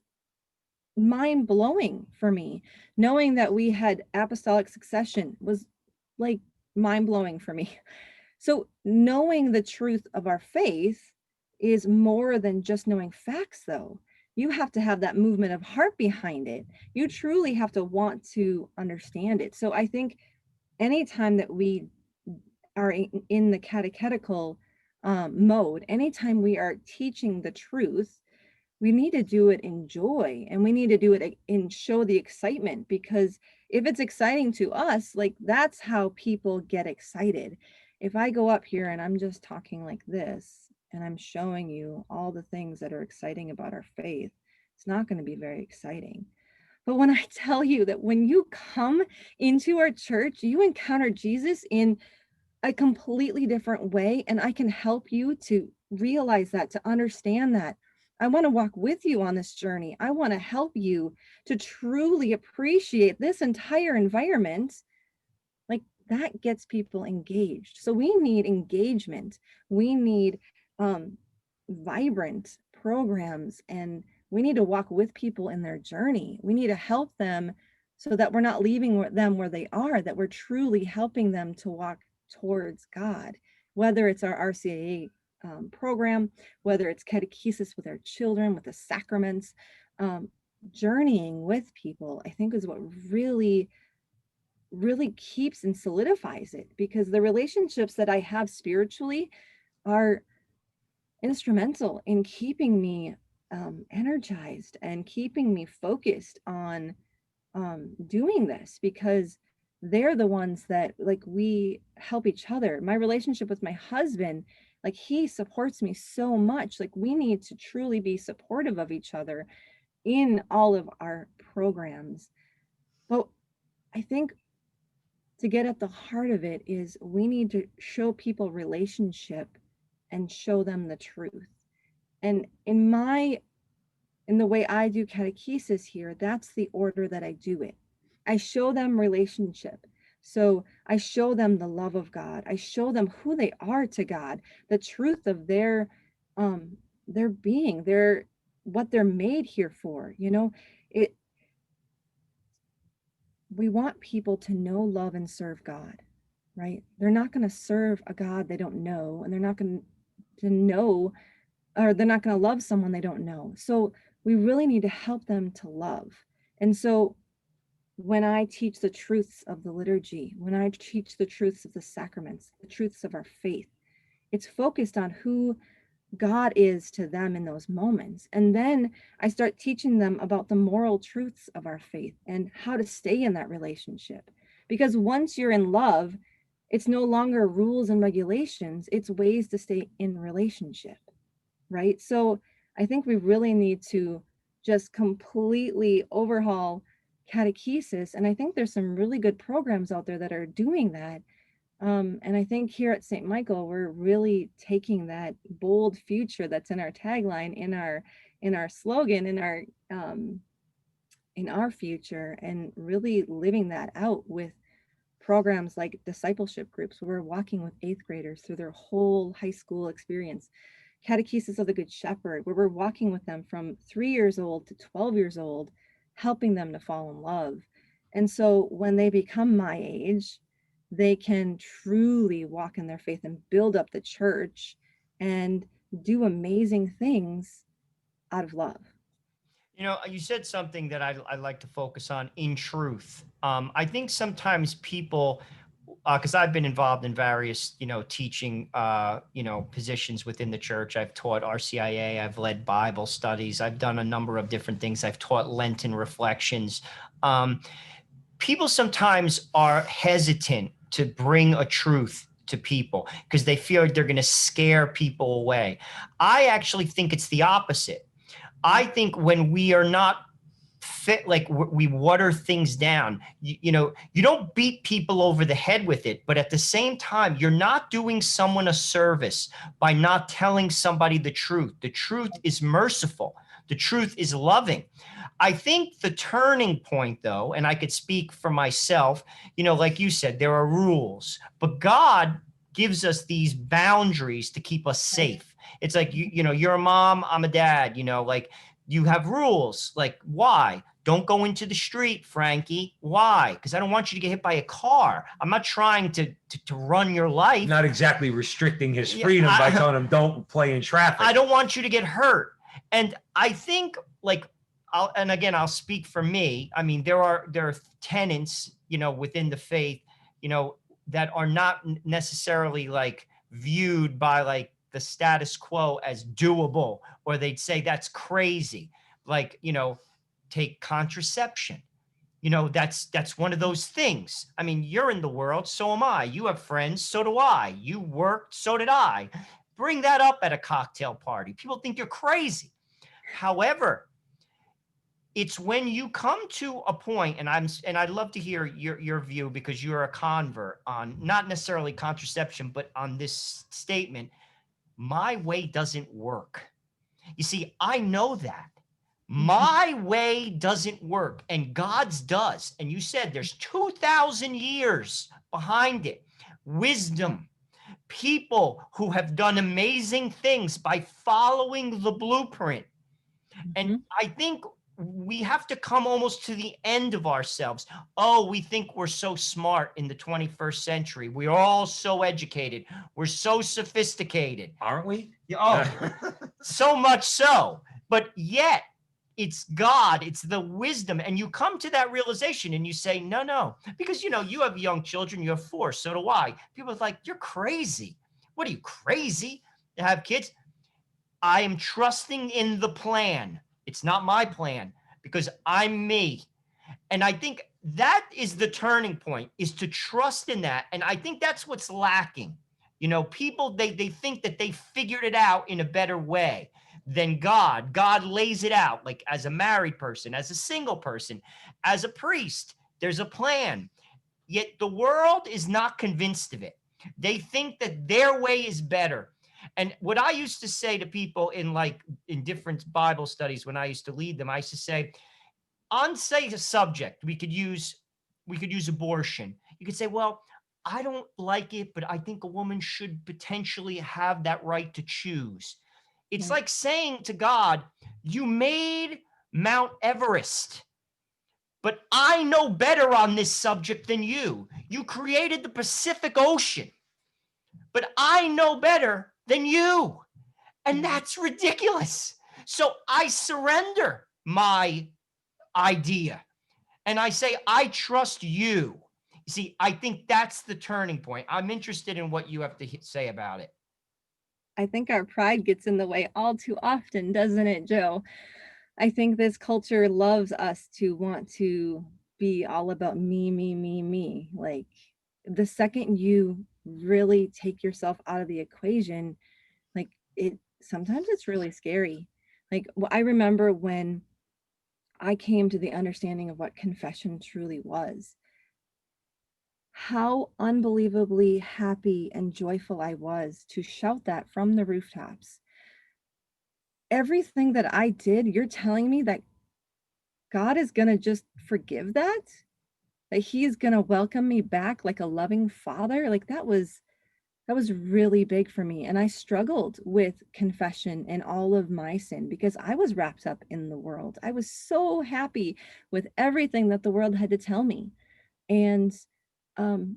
mind blowing for me. Knowing that we had apostolic succession was like mind blowing for me. So knowing the truth of our faith is more than just knowing facts, though. You have to have that movement of heart behind it. You truly have to want to understand it. So I think anytime that we are in the catechetical mode, anytime we are teaching the truth, we need to do it in joy, and we need to do it and show the excitement, because if it's exciting to us, like, that's how people get excited. If I go up here and I'm just talking like this and I'm showing you all the things that are exciting about our faith, it's not going to be very exciting. But when I tell you that when you come into our church, you encounter Jesus in a completely different way, and I can help you to realize that, to understand that. I want to walk with you on this journey. I want to help you to truly appreciate this entire environment. Like, that gets people engaged. So we need engagement. We need vibrant programs, and we need to walk with people in their journey. We need to help them so that we're not leaving them where they are, that we're truly helping them to walk towards God, whether it's our RCIA program, whether it's catechesis with our children, with the sacraments. Journeying with people, I think, is what really keeps and solidifies it, because the relationships that I have spiritually are instrumental in keeping me energized and keeping me focused on doing this, because they're the ones that, like, we help each other. My relationship with my husband, like, he supports me so much. Like, we need to truly be supportive of each other in all of our programs. But I think to get at the heart of it is we need to show people relationship and show them the truth. And in the way I do catechesis here, that's the order that I do it. I show them relationship. So I show them the love of God. I show them who they are to God, the truth of their being, their what they're made here for. You know, it we want people to know, love, and serve God, right? They're not going to serve a God they don't know, and they're not going to know, or they're not going to love someone they don't know. So we really need to help them to love. And so when I teach the truths of the liturgy, when I teach the truths of the sacraments, the truths of our faith, it's focused on who God is to them in those moments. And then I start teaching them about the moral truths of our faith and how to stay in that relationship. Because once you're in love, it's no longer rules and regulations, it's ways to stay in relationship, right? So I think we really need to just completely overhaul catechesis. And I think there's some really good programs out there that are doing that. And I think here at St. Michael, we're really taking that bold future that's in our tagline, in our slogan, in our future, and really living that out with programs like discipleship groups, where we're walking with 8th graders through their whole high school experience. Catechesis of the Good Shepherd, where we're walking with them from 3 years old to 12 years old, helping them to fall in love. And so when they become my age, they can truly walk in their faith and build up the church and do amazing things out of love. You know, you said something that I like to focus on, in truth. I think sometimes people, because I've been involved in various, teaching, positions within the church. I've taught RCIA, I've led Bible studies, I've done a number of different things. I've taught Lenten reflections. People sometimes are hesitant to bring a truth to people because they feel they're going to scare people away. I actually think it's the opposite. I think when we are not fit, like we water things down, you don't beat people over the head with it, but at the same time, you're not doing someone a service by not telling somebody the truth. The truth is merciful. The truth is loving. I think the turning point, though, and I could speak for myself, like you said, there are rules, but God gives us these boundaries to keep us safe. It's like, you're a mom, I'm a dad, like you have rules. Like, why? Don't go into the street, Frankie. Why? Because I don't want you to get hit by a car. I'm not trying to run your life. Not exactly restricting his freedom by telling him don't play in traffic. I don't want you to get hurt. And I think, like, I'll speak for me. I mean, there are tenets, within the faith, that are not necessarily like viewed by like the status quo as doable, or they'd say that's crazy. Like, take contraception. That's one of those things. I mean, you're in the world, so am I. You have friends, so do I. You worked, so did I. Bring that up at a cocktail party. People think you're crazy. However, it's when you come to a point, and I'd love to hear your view, because you're a convert on not necessarily contraception, but on this statement, my way doesn't work. You see, I know that. My way doesn't work, and God's does. And you said there's 2,000 years behind it. Wisdom, people who have done amazing things by following the blueprint. And I think we have to come almost to the end of ourselves. Oh, we think we're so smart in the 21st century. We're all so educated. We're so sophisticated. Aren't we? Oh, so much so. But yet, it's God, it's the wisdom. And you come to that realization and you say, no, because, you have young children, you have 4, so do I. People are like, you're crazy. What are you, crazy to have kids? I am trusting in the plan. It's not my plan, because I'm me. And I think that is the turning point, is to trust in that. And I think that's what's lacking. You know, people, they think that they figured it out in a better way than God. God lays it out, like as a married person, as a single person, as a priest. There's a plan. Yet the world is not convinced of it. They think that their way is better. And what I used to say to people in different Bible studies when I used to lead them, I used to say, on say a subject, we could use abortion. You could say, well, I don't like it, but I think a woman should potentially have that right to choose. It's Right. like saying to God, you made Mount Everest, but I know better on this subject than you. You created the Pacific Ocean, but I know better than you. And that's ridiculous. So I surrender my idea and I say, I trust you. See, I think that's the turning point. I'm interested in what you have to say about it. I think our pride gets in the way all too often, doesn't it, Joe? I think this culture loves us to want to be all about me, me, me, me. Like the second you really take yourself out of the equation, like it sometimes it's really scary. Like I remember when I came to the understanding of what confession truly was, how unbelievably happy and joyful I was to shout that from the rooftops. Everything that I did, you're telling me that God is going to just forgive that? That he is going to welcome me back like a loving father? Like that was really big for me, and I struggled with confession and all of my sin because I was wrapped up in the world. I was so happy with everything that the world had to tell me. And um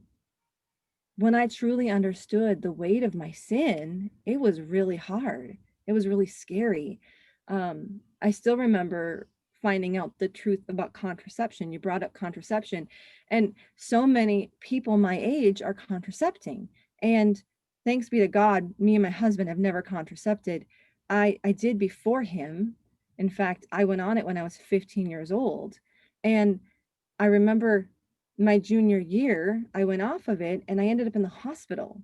when I truly understood the weight of my sin, it was really hard. It was really scary. I still remember finding out the truth about contraception. You brought up contraception, and so many people my age are contracepting. And thanks be to God, me and my husband have never contracepted. I did before him. In fact, I went on it when I was 15 years old. And I remember my junior year, I went off of it and I ended up in the hospital.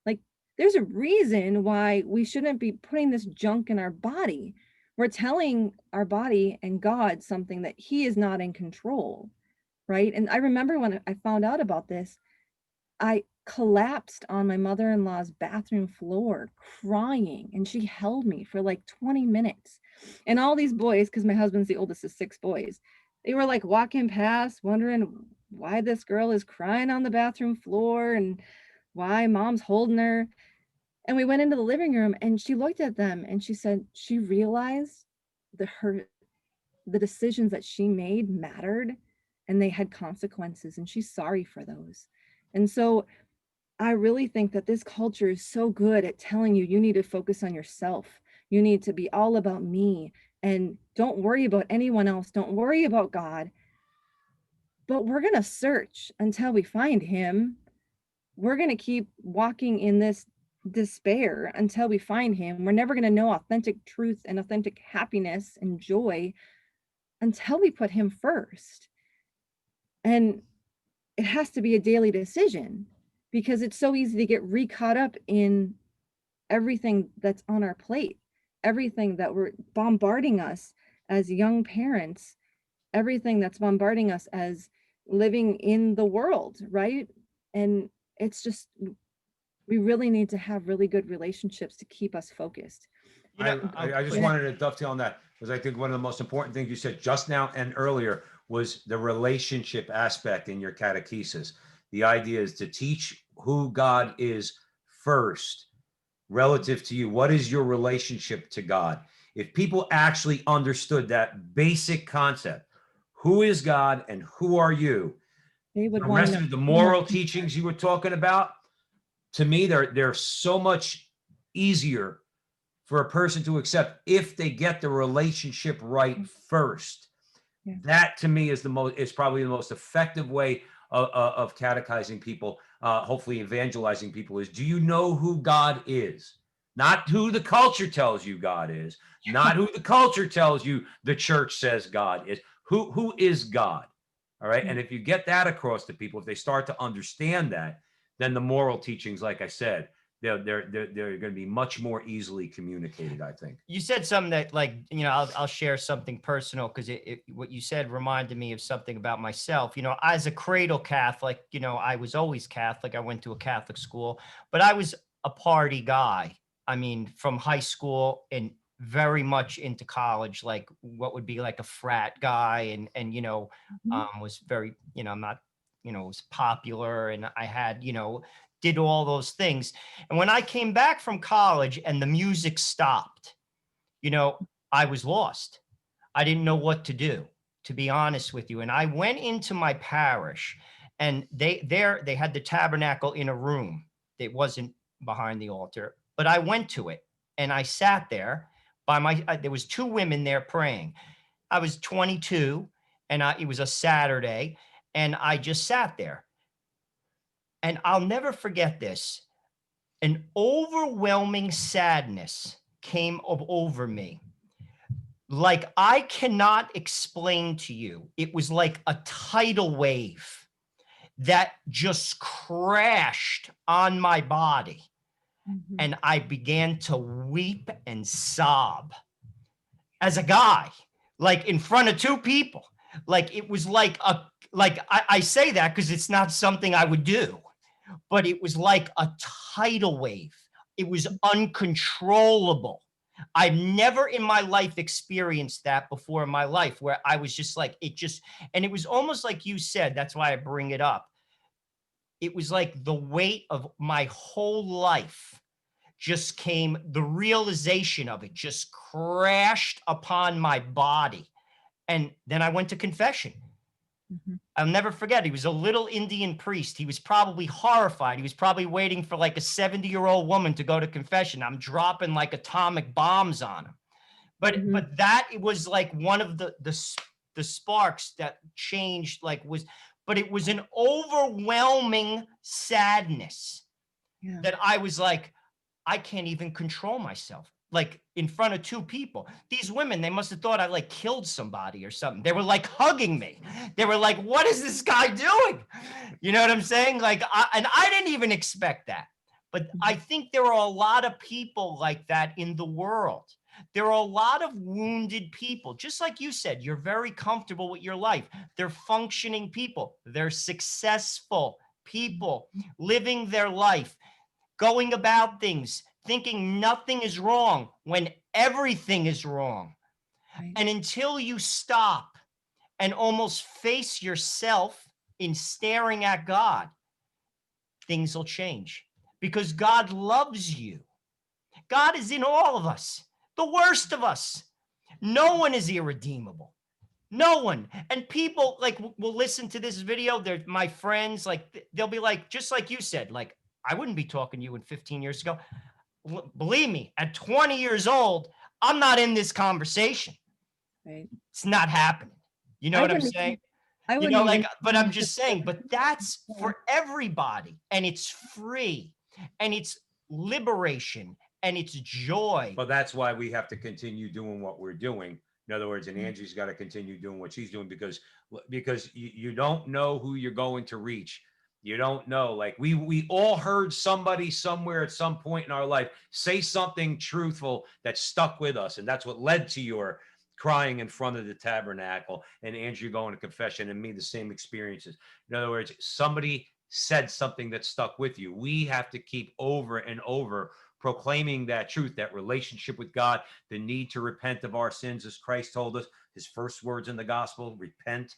Like, there's a reason why we shouldn't be putting this junk in our body. We're telling our body and God something that he is not in control, right? And I remember when I found out about this, I collapsed on my mother-in-law's bathroom floor crying, and she held me for like 20 minutes. And all these boys, because my husband's the oldest of 6 boys, they were like walking past wondering why this girl is crying on the bathroom floor and why mom's holding her. And we went into the living room and she looked at them and she said she realized the decisions that she made mattered and they had consequences, and she's sorry for those. And so I really think that this culture is so good at telling you, you need to focus on yourself. You need to be all about me and don't worry about anyone else. Don't worry about God. But we're going to search until we find him. We're going to keep walking in this despair until we find him. We're never going to know authentic truth and authentic happiness and joy until we put him first. And it has to be a daily decision because it's so easy to get re-caught up in everything that's on our plate, everything that we're bombarding us as young parents, everything that's bombarding us as living in the world, right? And it's just, we really need to have really good relationships to keep us focused. You know, I just Yeah. wanted to dovetail on that because I think one of the most important things you said just now and earlier was the relationship aspect in your catechesis. The idea is to teach who God is first relative to you. What is your relationship to God? If people actually understood that basic concept, who is God and who are you? They would The want rest to know. of the moral teachings you were talking about, to me, they're so much easier for a person to accept if they get the relationship right first. Yeah. That to me is probably the most effective way of catechizing people, hopefully evangelizing people, is do you know who God is? Not who the culture tells you God is, not who the culture tells you the church says God is. Who is God? All right. And if you get that across to people, if they start to understand that, then the moral teachings, like I said, they're going to be much more easily communicated, I think. You said something that, like, I'll share something personal, because what you said reminded me of something about myself. As a cradle Catholic, I was always Catholic. I went to a Catholic school, but I was a party guy. I mean, from high school and very much into college, like what would be like a frat guy, and was very, not, was popular, and I had, did all those things. And when I came back from college and the music stopped, I was lost. I didn't know what to do, to be honest with you. And I went into my parish, and they had the tabernacle in a room. It wasn't behind the altar, but I went to it and I sat there there was two women there praying. I was 22, and it was a Saturday, and I just sat there. And I'll never forget this. An overwhelming sadness came over me. Like, I cannot explain to you. It was like a tidal wave that just crashed on my body. And I began to weep and sob as a guy, like in front of two people. Like, it was like I say that because it's not something I would do, but it was like a tidal wave. It was uncontrollable. I've never in my life experienced that before in my life, where I was just like, and it was almost like you said, that's why I bring it up. It was like the weight of my whole life just came, the realization of it just crashed upon my body. And then I went to confession. I'll never forget. He was a little Indian priest. He was probably horrified. He was probably waiting for like a 70-year-old woman to go to confession. I'm dropping like atomic bombs on him. But that was like one of the sparks that changed, but it was an overwhelming sadness that I was like, I can't even control myself. Like, in front of two people. These women, they must have thought I like killed somebody or something. They were like hugging me. They were like, what is this guy doing? You know what I'm saying? Like, and I didn't even expect that. But I think there are a lot of people like that in the world. There are a lot of wounded people. Just like you said, you're very comfortable with your life. They're functioning people. They're successful people living their life, going about things, thinking nothing is wrong when everything is wrong. Right. And until you stop and almost face yourself in staring at God, things will change, because God loves you. God is in all of us, the worst of us. No one is irredeemable. No one. And people like will listen to this video. They're my friends. Like, they'll be like, just like you said, like, I wouldn't be talking to you 15 years ago. Believe me, at 20 years old, I'm not in this conversation. Right. It's not happening. You know what I'm saying? But I'm just saying, but that's for everybody, and it's free, and it's liberation, and it's joy. Well, that's why we have to continue doing what we're doing. In other words, and Angie's got to continue doing what she's doing, because you don't know who you're going to reach. You don't know. Like, we all heard somebody somewhere at some point in our life say something truthful that stuck with us. And that's what led to your crying in front of the tabernacle, and Andrew going to confession, and me, the same experiences. In other words, somebody said something that stuck with you. We have to keep over and over proclaiming that truth, that relationship with God, the need to repent of our sins, as Christ told us, his first words in the gospel, repent.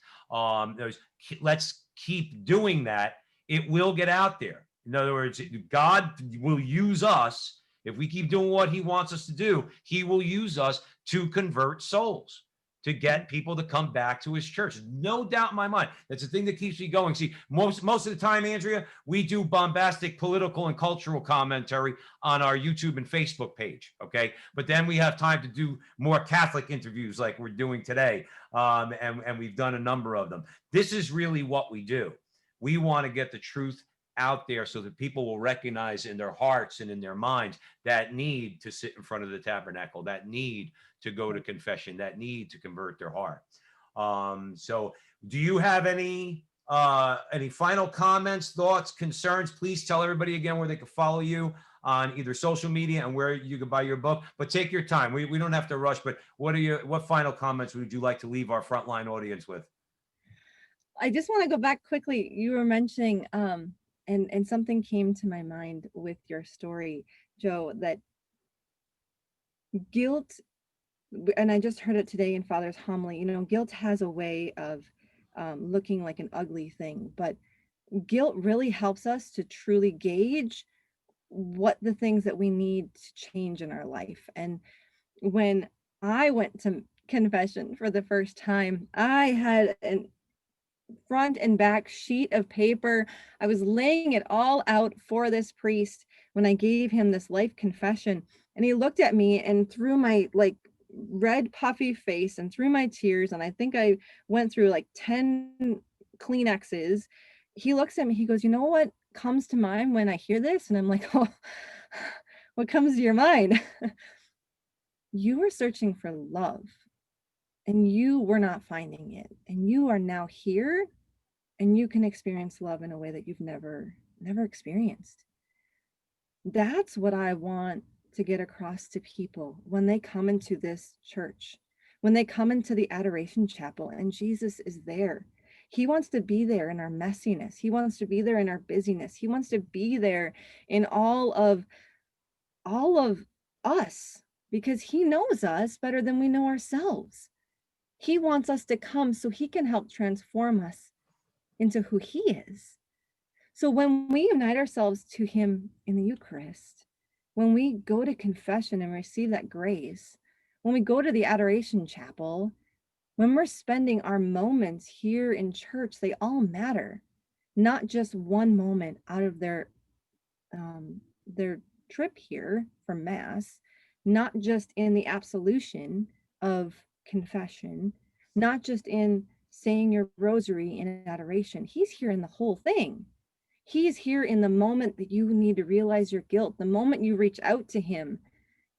Let's keep doing that. It will get out there. In other words, God will use us. If we keep doing what he wants us to do, he will use us to convert souls, to get people to come back to his church. No doubt in my mind. That's the thing that keeps me going. See, most of the time, Andrea, we do bombastic political and cultural commentary on our YouTube and Facebook page, okay? But then we have time to do more Catholic interviews like we're doing today, and we've done a number of them. This is really what we do. We want to get the truth out there so that people will recognize in their hearts and in their minds that need to sit in front of the tabernacle, that need to go to confession, that need to convert their heart. So do you have any final comments, thoughts, concerns? Please tell everybody again where they can follow you on either social media and where you can buy your book, but take your time. We don't have to rush, but what final comments would you like to leave our frontline audience with? I just want to go back quickly. You were mentioning, and something came to my mind with your story, Joe, that guilt, and I just heard it today in Father's homily, guilt has a way of looking like an ugly thing, but guilt really helps us to truly gauge what the things that we need to change in our life. And when I went to confession for the first time, I had an front and back sheet of paper. I was laying it all out for this priest when I gave him this life confession. And he looked at me, and through my like red puffy face and through my tears, and I think I went through like 10 Kleenexes, he looks at me, he goes, "You know what comes to mind when I hear this?" And I'm like, "Oh, what comes to your mind?" "You were searching for love and you were not finding it. And you are now here and you can experience love in a way that you've never experienced." That's what I want to get across to people when they come into this church, when they come into the adoration chapel and Jesus is there. He wants to be there in our messiness. He wants to be there in our busyness. He wants to be there in all of us, because he knows us better than we know ourselves. He wants us to come so he can help transform us into who he is. So when we unite ourselves to him in the Eucharist, when we go to confession and receive that grace, when we go to the adoration chapel, when we're spending our moments here in church, they all matter, not just one moment out of their trip here for Mass, not just in the absolution of confession, not just in saying your rosary in adoration. He's here in the whole thing. He's here in the moment that you need to realize your guilt, the moment you reach out to him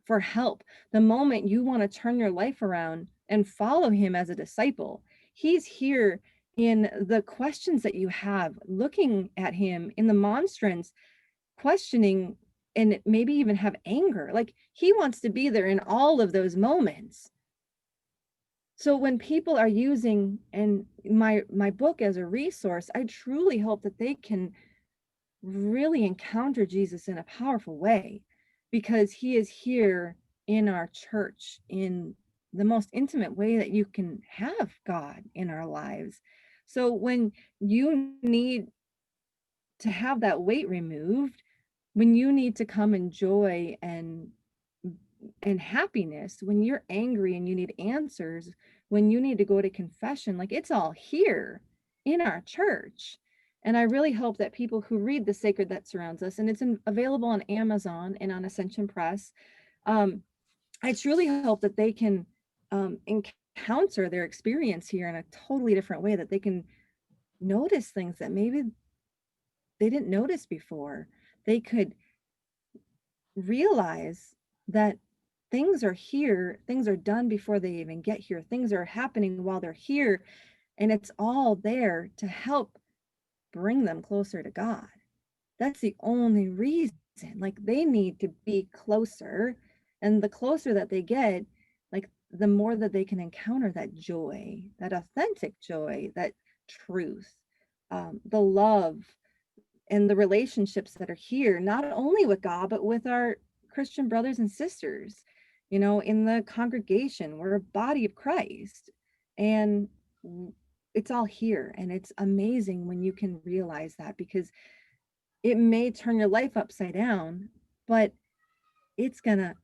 for help, the moment you want to turn your life around and follow him as a disciple. He's here in the questions that you have, looking at him in the monstrance, questioning, and maybe even have anger. Like, he wants to be there in all of those moments. So when people are using and my book as a resource, I truly hope that they can really encounter Jesus in a powerful way, because he is here in our church in the most intimate way that you can have God in our lives. So when you need to have that weight removed, when you need to come in joy and happiness, when you're angry and you need answers, when you need to go to confession, like, it's all here in our church. And I really hope that people who read The Sacred That Surrounds Us, and it's available on Amazon and on Ascension Press, I truly hope that they can encounter their experience here in a totally different way, that they can notice things that maybe they didn't notice before. They could realize that things are here, things are done before they even get here, things are happening while they're here, and it's all there to help bring them closer to God. That's the only reason. Like, they need to be closer, and the closer that they get, like, the more that they can encounter that joy, that authentic joy, that truth, the love, and the relationships that are here, not only with God, but with our Christian brothers and sisters, in the congregation. We're a body of Christ, and it's all here. And it's amazing when you can realize that, because it may turn your life upside down, but it's gonna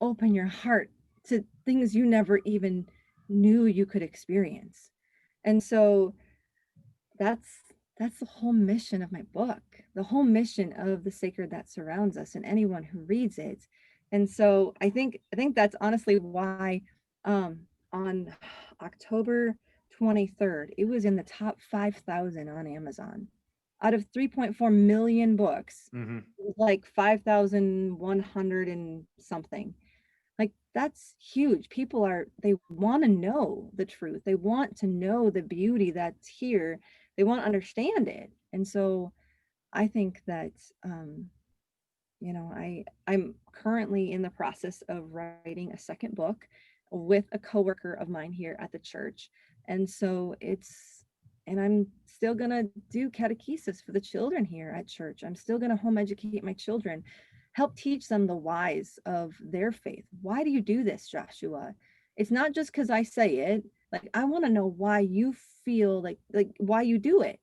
open your heart to things you never even knew you could experience. And so that's the whole mission of my book, the whole mission of The Sacred That Surrounds Us, and anyone who reads it. And so I think that's honestly why on October 23rd, it was in the top 5,000 on Amazon. Out of 3.4 million books, Mm-hmm. like 5,100 and something. Like, that's huge. People they want to know the truth. They want to know the beauty that's here. They want to understand it. And so I think that, I'm currently in the process of writing a second book with a coworker of mine here at the church. And so and I'm still going to do catechesis for the children here at church. I'm still going to home educate my children, help teach them the whys of their faith. Why do you do this, Joshua? It's not just because I say it. Like, I want to know why you feel like why you do it.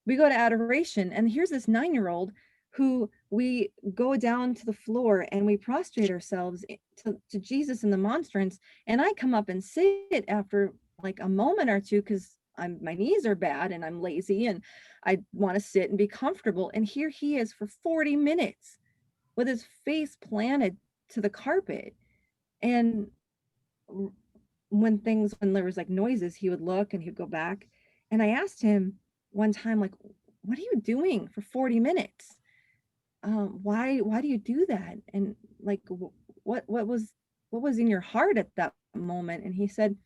We go to adoration, and here's this 9-year-old who we go down to the floor and we prostrate ourselves to Jesus in the monstrance. And I come up and sit after like a moment or two because my knees are bad and I'm lazy and I want to sit and be comfortable. And here he is for 40 minutes with his face planted to the carpet. And when there was like noises, he would look and he'd go back. And I asked him one time, like, what are you doing for 40 minutes? Why do you do that? And like, what was in your heart at that moment? And he said,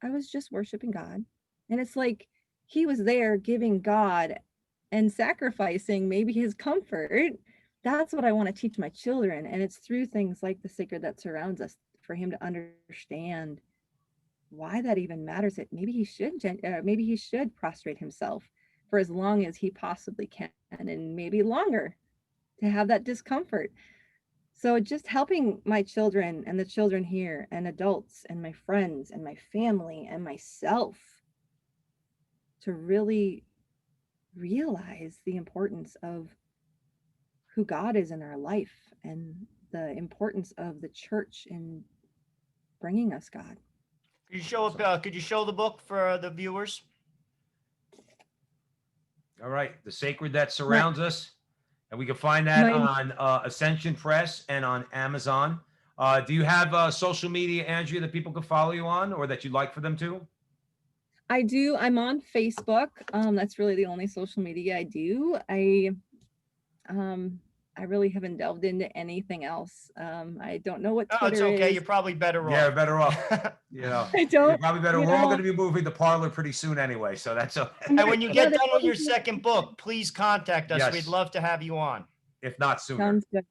I was just worshiping God. And it's like, he was there giving God and sacrificing maybe his comfort. That's what I want to teach my children. And it's through things like the sacred that surrounds us for him to understand why that even matters. That maybe he should prostrate himself for as long as he possibly can, and maybe longer, to have that discomfort. So just helping my children and the children here and adults and my friends and my family and myself to really realize the importance of who God is in our life and the importance of the church in bringing us God. Could you show the book for the viewers? All right. The Sacred That Surrounds Us. And we can find that on Ascension Press and on Amazon. Do you have social media, Andrea, that people can follow you on or that you'd like for them to? I do. I'm on Facebook. That's really the only social media I do. I really haven't delved into anything else. I don't know what Twitter it's okay. is. You're probably better off. Yeah, better off. You know, I don't. You're probably better. We're all going to be moving to Parlor pretty soon anyway, so that's okay. And when you get done with your second book, please contact us. Yes. We'd love to have you on. If not sooner. Sounds good.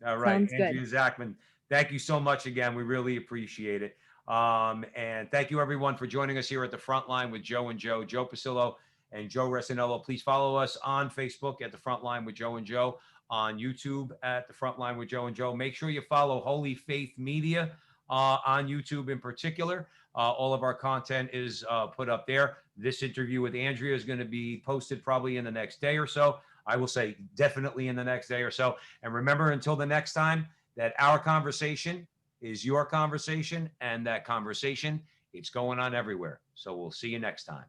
All right, Sounds Andrea good. Zachman, thank you so much again. We really appreciate it. And thank you everyone for joining us here at the front line with Joe and Joe Pasillo and Joe Resinello. Please follow us on Facebook at the front line with Joe and Joe, on YouTube at the front line with Joe and Joe. Make sure you follow Holy Faith Media on YouTube in particular. All of our content is put up there. This interview with Andrea is going to be posted probably in the next day or so. I will say definitely in the next day or so. And remember, until the next time, that our conversation is your conversation, and that conversation, it's going on everywhere. So we'll see you next time.